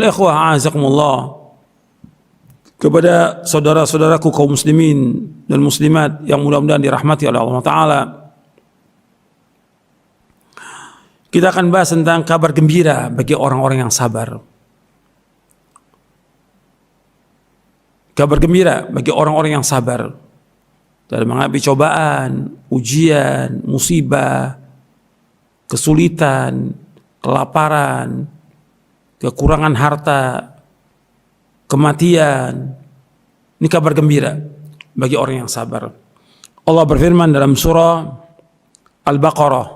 Ikhwah a'azakumullah, kepada saudara-saudaraku kaum muslimin dan muslimat yang mudah-mudahan dirahmati oleh Allah Ta'ala, kita akan bahas tentang kabar gembira bagi orang-orang yang sabar. Kabar gembira bagi orang-orang yang sabar dalam menghadapi cobaan, ujian, musibah, kesulitan, kelaparan, kekurangan harta, kematian. Ini kabar gembira bagi orang yang sabar. Allah berfirman dalam surah Al-Baqarah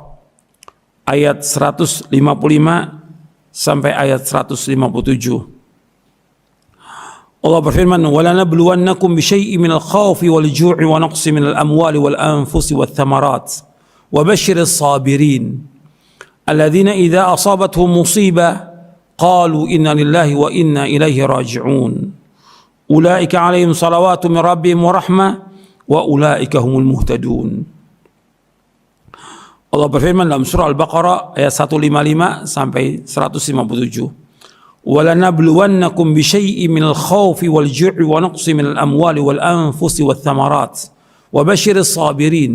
ayat 155 sampai ayat 157. Allah berfirman, وَلَنَبْلُوَنَّكُمْ بِشَيْءٍ مِنَ الْخَوْفِ وَالْجُوعِ وَنَقْصٍ مِنَ الْأَمْوَالِ وَالْأَنفُسِ وَالثَّمَرَاتِ وَبَشِّرِ الصَّابِرِينَ الَّذِينَ إِذَا أَصَابَتْهُمْ مُصِيبَةٌ قالوا إنا لله وإنا إليه راجعون أولئك عليهم صلوات من ربهم ورحمة وأولئك هم المهتدون. Allah berfirman dalam surah Al-Baqarah ayat 155 sampai 157. وَلَنَبْلُوَنَّكُمْ بِشَيْءٍ مِنَ الْخَوْفِ وَالْجُوعِ وَنَقْصٍ مِنَ الْأَمْوَالِ وَالْأَنفُسِ وَالثَّمَرَاتِ وَبَشِّرِ الصَّابِرِينَ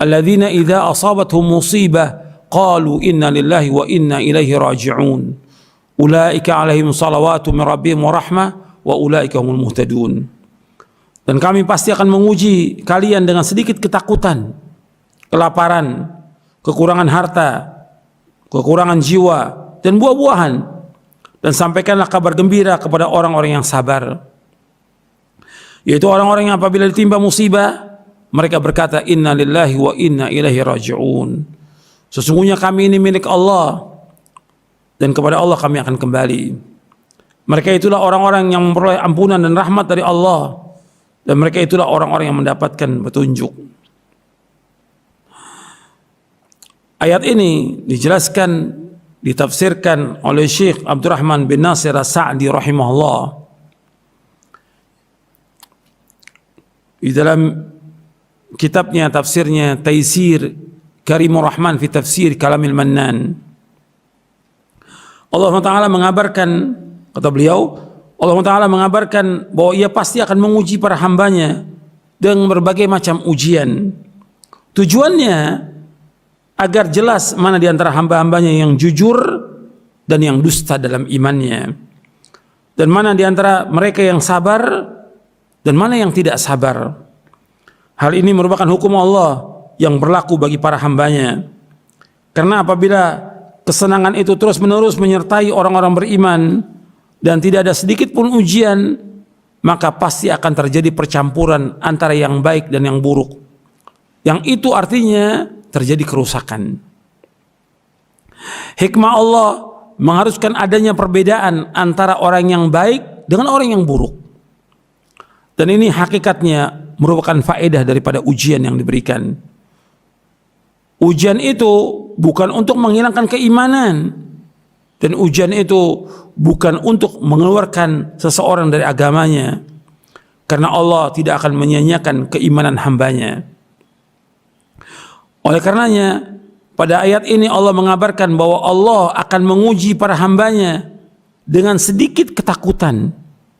الَّذِينَ إِذَا أَصَابَتْهُمْ مُصِيبَةٌ قالوا إنا لله وإنا إليه راجعون Ulaika alaihim salawatu min rabbihim wa rahmah wa ulaika humul muhtadun. Dan kami pasti akan menguji kalian dengan sedikit ketakutan, kelaparan, kekurangan harta, kekurangan jiwa dan buah-buahan, dan sampaikanlah kabar gembira kepada orang-orang yang sabar, yaitu orang-orang yang apabila ditimpa musibah mereka berkata inna lillahi wa inna ilaihi raji'un. Sesungguhnya kami ini milik Allah dan kepada Allah kami akan kembali. Mereka itulah orang-orang yang memperoleh ampunan dan rahmat dari Allah, dan mereka itulah orang-orang yang mendapatkan petunjuk. Ayat ini dijelaskan, ditafsirkan oleh Syekh Abdurrahman bin Nasir As-Sa'di rahimahullah di dalam kitabnya tafsirnya Taisir Karimur Rahman fi Tafsir Kalamil Mannan. Allah Ta'ala mengabarkan, kata beliau, Allah Ta'ala mengabarkan bahwa ia pasti akan menguji para hambanya dengan berbagai macam ujian. Tujuannya agar jelas mana di antara hamba-hambanya yang jujur dan yang dusta dalam imannya, dan mana di antara mereka yang sabar dan mana yang tidak sabar. Hal ini merupakan hukum Allah yang berlaku bagi para hambanya. Karena apabila kesenangan itu terus-menerus menyertai orang-orang beriman dan tidak ada sedikit pun ujian, maka pasti akan terjadi percampuran antara yang baik dan yang buruk. Yang itu artinya terjadi kerusakan. Hikmah Allah mengharuskan adanya perbedaan antara orang yang baik dengan orang yang buruk. Dan ini hakikatnya merupakan faedah daripada ujian yang diberikan. Ujian itu bukan untuk menghilangkan keimanan, dan ujian itu bukan untuk mengeluarkan seseorang dari agamanya, karena Allah tidak akan menyia-nyiakan keimanan hambanya. Oleh karenanya pada ayat ini Allah mengabarkan bahwa Allah akan menguji para hambanya dengan sedikit ketakutan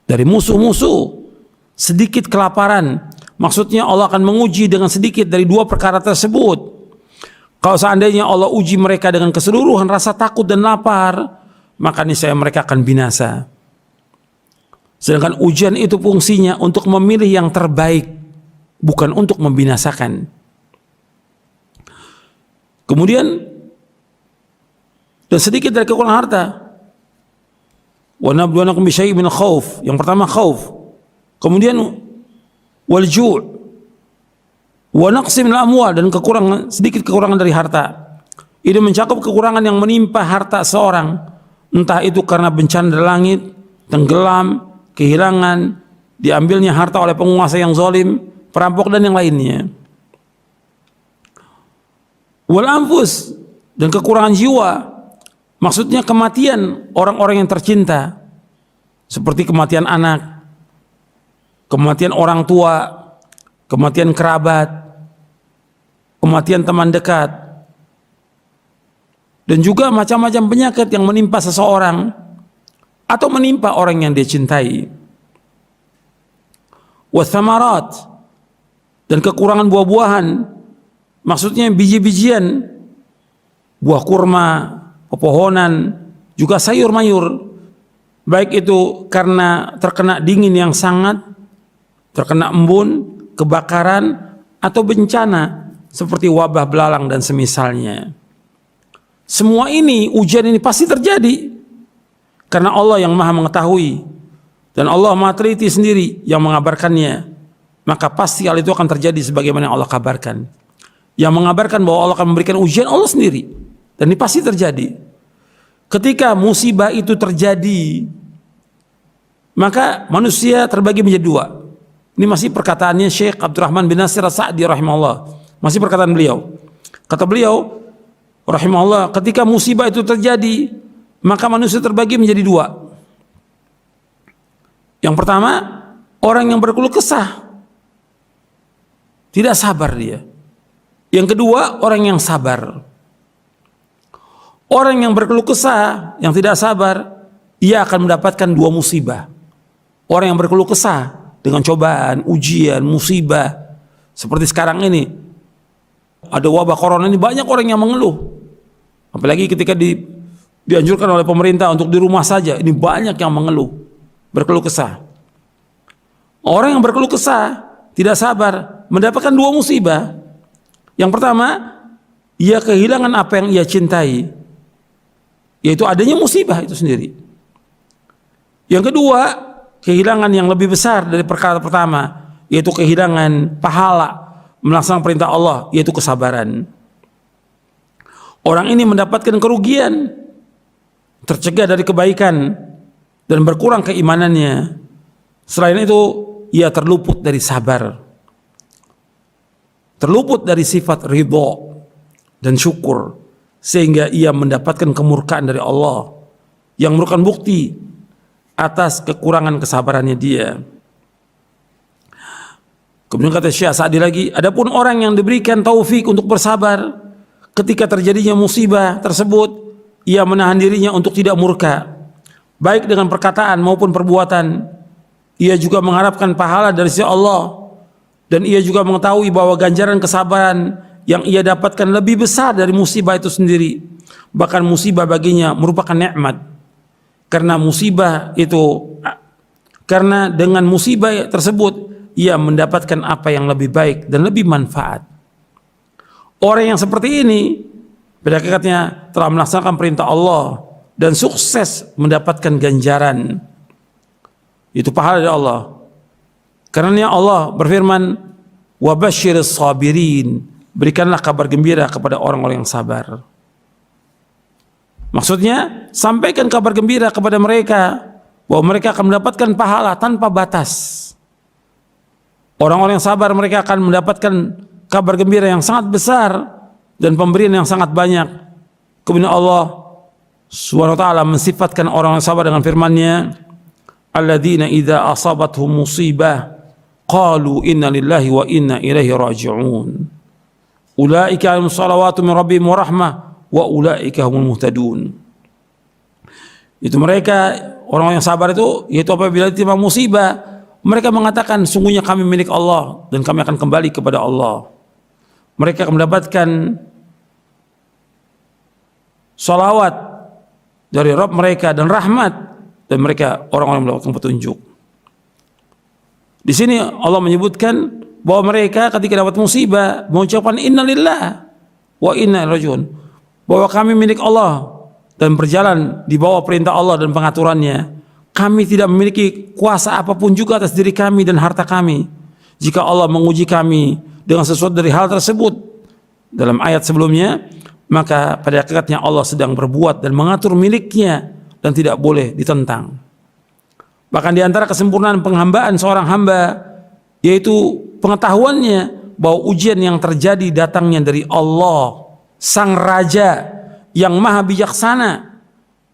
dari musuh-musuh, sedikit kelaparan. Maksudnya Allah akan menguji dengan sedikit dari dua perkara tersebut. Kalau seandainya Allah uji mereka dengan keseluruhan rasa takut dan lapar, maka niscaya mereka akan binasa. Sedangkan ujian itu fungsinya untuk memilih yang terbaik, bukan untuk membinasakan. Kemudian, dan sedikit dari kekurangan harta. Wa nabluwannakum bisyai'in minal khauf. Yang pertama khauf. Kemudian wal ju'. Wa naqsim minal amwal, dan sedikit kekurangan dari harta. Ini mencakup kekurangan yang menimpa harta seorang, entah itu karena bencana dari langit, tenggelam, kehilangan, diambilnya harta oleh penguasa yang zalim, perampok dan yang lainnya. Wal anfus, dan kekurangan jiwa, maksudnya kematian orang-orang yang tercinta, seperti kematian anak, kematian orang tua, kematian kerabat, kematian teman dekat, dan juga macam-macam penyakit yang menimpa seseorang atau menimpa orang yang dia cintai. Wathamarat, dan kekurangan buah-buahan, maksudnya biji-bijian, buah kurma, pepohonan, juga sayur-mayur, baik itu karena terkena dingin yang sangat, terkena embun, kebakaran, atau bencana seperti wabah belalang dan semisalnya. Semua ini, ujian ini pasti terjadi karena Allah yang Maha mengetahui dan Allah Maha teliti sendiri yang mengabarkannya. Maka pasti hal itu akan terjadi sebagaimana yang Allah kabarkan. Yang mengabarkan bahwa Allah akan memberikan ujian Allah sendiri, dan ini pasti terjadi. Ketika musibah itu terjadi, maka manusia terbagi menjadi dua. Ini masih perkataannya Syekh Abdurrahman bin Nasir As-Sa'di rahimahullah. Masih perkataan beliau. Kata beliau rahimahullah, ketika musibah itu terjadi, maka manusia terbagi menjadi dua. Yang pertama, orang yang berkeluh kesah, tidak sabar dia. Yang kedua, orang yang sabar. Orang yang berkeluh kesah, yang tidak sabar, ia akan mendapatkan dua musibah. Orang yang berkeluh kesah dengan cobaan, ujian, musibah, seperti sekarang ini, ada wabah corona ini, banyak orang yang mengeluh. Apalagi ketika dianjurkan oleh pemerintah untuk di rumah saja, ini banyak yang mengeluh, berkeluh kesah. Orang yang berkeluh kesah, tidak sabar, mendapatkan dua musibah. Yang pertama, ia kehilangan apa yang ia cintai, yaitu adanya musibah itu sendiri. Yang kedua, kehilangan yang lebih besar dari perkara pertama, yaitu kehilangan pahala melaksanakan perintah Allah, yaitu kesabaran. Orang ini mendapatkan kerugian, tercegah dari kebaikan, dan berkurang keimanannya. Selain itu, ia terluput dari sabar, terluput dari sifat ridho dan syukur, sehingga ia mendapatkan kemurkaan dari Allah yang merupakan bukti atas kekurangan kesabarannya dia. Kemudian kata Syekh Sa'di lagi, adapun orang yang diberikan taufik untuk bersabar ketika terjadinya musibah tersebut, ia menahan dirinya untuk tidak murka, baik dengan perkataan maupun perbuatan. Ia juga mengharapkan pahala dari sisi Allah, dan ia juga mengetahui bahwa ganjaran kesabaran yang ia dapatkan lebih besar dari musibah itu sendiri. Bahkan musibah baginya merupakan nikmat, karena musibah itu, karena dengan musibah tersebut ia mendapatkan apa yang lebih baik dan lebih manfaat. Orang yang seperti ini pada hakikatnya telah melaksanakan perintah Allah dan sukses mendapatkan ganjaran, itu pahala dari Allah. Karena Allah berfirman, wa basyiris sabirin, berikanlah kabar gembira kepada orang-orang yang sabar. Maksudnya, sampaikan kabar gembira kepada mereka bahwa mereka akan mendapatkan pahala tanpa batas. Orang-orang yang sabar, mereka akan mendapatkan kabar gembira yang sangat besar dan pemberian yang sangat banyak. Kemudian Allah Subhanahu wa taala mensifatkan orang yang sabar dengan firman-Nya, alladzina idza asabathum musibah qalu inna lillahi wa inna ilaihi raji'un. Ulaika lahum salawatu min rabbihim wa rahmah wa ulaika humul muhtadun. Itu mereka orang yang sabar itu, yaitu apabila ditimpa musibah, mereka mengatakan sungguhnya kami milik Allah dan kami akan kembali kepada Allah. Mereka akan mendapatkan salawat dari Rabb mereka dan rahmat, dan mereka orang-orang yang mendapatkan petunjuk. Di sini Allah menyebutkan bahwa mereka ketika dapat musibah mengucapkan innalillah wa inna ilaihi raji'un, bahwa kami milik Allah dan berjalan di bawah perintah Allah dan pengaturannya. Kami tidak memiliki kuasa apapun juga atas diri kami dan harta kami. Jika Allah menguji kami dengan sesuatu dari hal tersebut dalam ayat sebelumnya, maka pada hakikatnya Allah sedang berbuat dan mengatur miliknya dan tidak boleh ditentang. Bahkan di antara kesempurnaan penghambaan seorang hamba, yaitu pengetahuannya bahwa ujian yang terjadi datangnya dari Allah, Sang Raja yang Maha Bijaksana,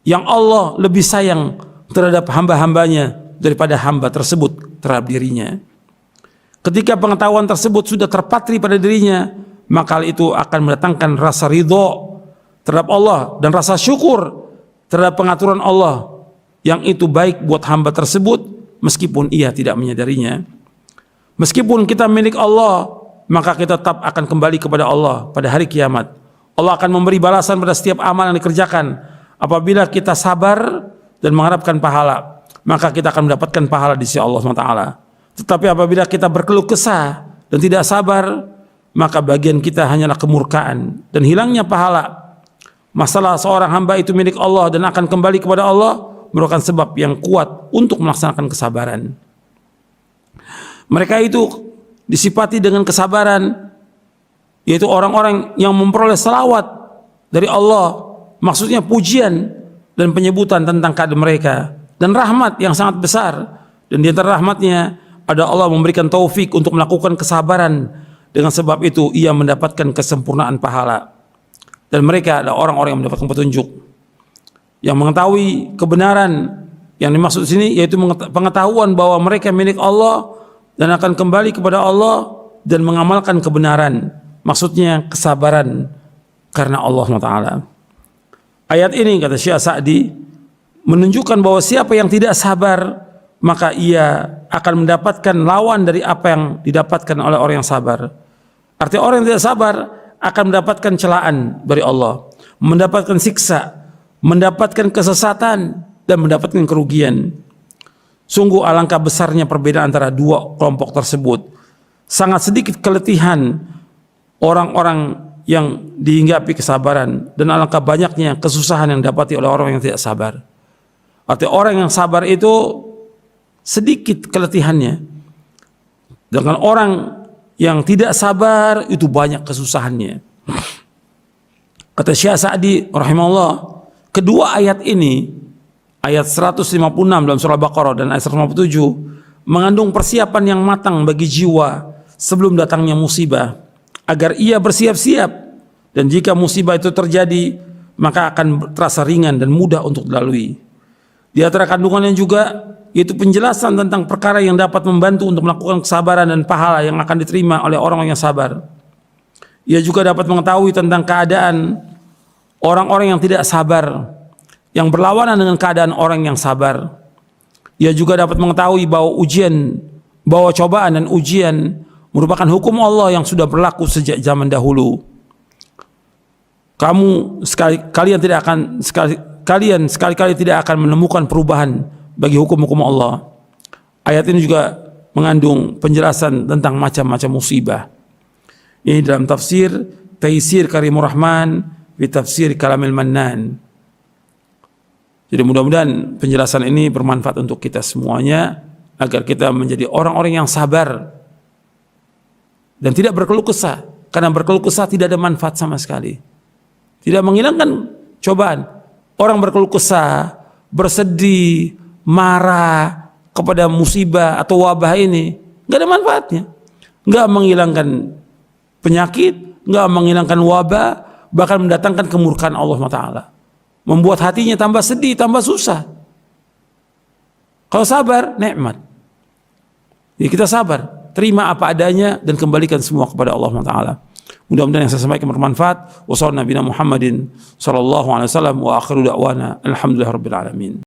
yang Allah lebih sayang terhadap hamba-hambanya daripada hamba tersebut terhadap dirinya. Ketika pengetahuan tersebut sudah terpatri pada dirinya, maka hal itu akan mendatangkan rasa ridho terhadap Allah dan rasa syukur terhadap pengaturan Allah, yang itu baik buat hamba tersebut meskipun ia tidak menyadarinya. Meskipun kita milik Allah, maka kita tetap akan kembali kepada Allah pada hari kiamat. Allah akan memberi balasan pada setiap amal yang dikerjakan. Apabila kita sabar dan mengharapkan pahala, maka kita akan mendapatkan pahala di sisi Allah SWT. Tetapi apabila kita berkeluh kesah dan tidak sabar, maka bagian kita hanyalah kemurkaan dan hilangnya pahala. Masalah seorang hamba itu milik Allah dan akan kembali kepada Allah merupakan sebab yang kuat untuk melaksanakan kesabaran. Mereka itu disifati dengan kesabaran, yaitu orang-orang yang memperoleh salawat dari Allah, maksudnya pujian dan penyebutan tentang keadaan mereka, dan rahmat yang sangat besar. Dan di antara rahmatnya ada Allah memberikan taufik untuk melakukan kesabaran. Dengan sebab itu ia mendapatkan kesempurnaan pahala. Dan mereka adalah orang-orang yang mendapatkan petunjuk, yang mengetahui kebenaran. Yang dimaksud di sini yaitu pengetahuan bahwa mereka milik Allah dan akan kembali kepada Allah dan mengamalkan kebenaran. Maksudnya kesabaran karena Allah SWT. Ayat ini, kata Syekh Sa'di, menunjukkan bahwa siapa yang tidak sabar, maka ia akan mendapatkan lawan dari apa yang didapatkan oleh orang yang sabar. Artinya orang yang tidak sabar akan mendapatkan celaan dari Allah, mendapatkan siksa, mendapatkan kesesatan, dan mendapatkan kerugian. Sungguh alangkah besarnya perbedaan antara dua kelompok tersebut. Sangat sedikit keletihan orang-orang yang dihinggapi kesabaran, dan alangkah banyaknya kesusahan yang didapati oleh orang yang tidak sabar. Artinya orang yang sabar itu sedikit keletihannya, dengan orang yang tidak sabar itu banyak kesusahannya. Kata Syekh Sa'di rahimahullah, kedua ayat ini, ayat 156 dalam surah Al-Baqarah dan ayat 157, mengandung persiapan yang matang bagi jiwa sebelum datangnya musibah, agar ia bersiap-siap, dan jika musibah itu terjadi maka akan terasa ringan dan mudah untuk dilalui. Di antara kandungannya juga yaitu penjelasan tentang perkara yang dapat membantu untuk melakukan kesabaran dan pahala yang akan diterima oleh orang yang sabar. Ia juga dapat mengetahui tentang keadaan orang-orang yang tidak sabar, yang berlawanan dengan keadaan orang yang sabar. Ia juga dapat mengetahui bahwa cobaan dan ujian merupakan hukum Allah yang sudah berlaku sejak zaman dahulu. Kalian sekali-kali tidak akan menemukan perubahan bagi hukum-hukum Allah. Ayat ini juga mengandung penjelasan tentang macam-macam musibah. Ini dalam tafsir Taisir Karimur Rahman fi Tafsir Kalamil Mannan. Jadi mudah-mudahan penjelasan ini bermanfaat untuk kita semuanya, agar kita menjadi orang-orang yang sabar dan tidak berkeluh kesah. Karena berkeluh kesah tidak ada manfaat sama sekali, tidak menghilangkan cobaan. Orang berkeluh kesah, bersedih, marah kepada musibah atau wabah ini nggak ada manfaatnya, nggak menghilangkan penyakit, nggak menghilangkan wabah, bahkan mendatangkan kemurkaan Allah Taala, membuat hatinya tambah sedih, tambah susah. Kalau sabar, nikmat. Ya, kita sabar, terima apa adanya dan kembalikan semua kepada Allah Taala. Mudah-mudahan yang saya sampaikan bermanfaat. Wassallallahu Nabi Muhammadin sallallahu alaihi wasallam wa akhiru da'wana alhamdulillahirabbil alamin.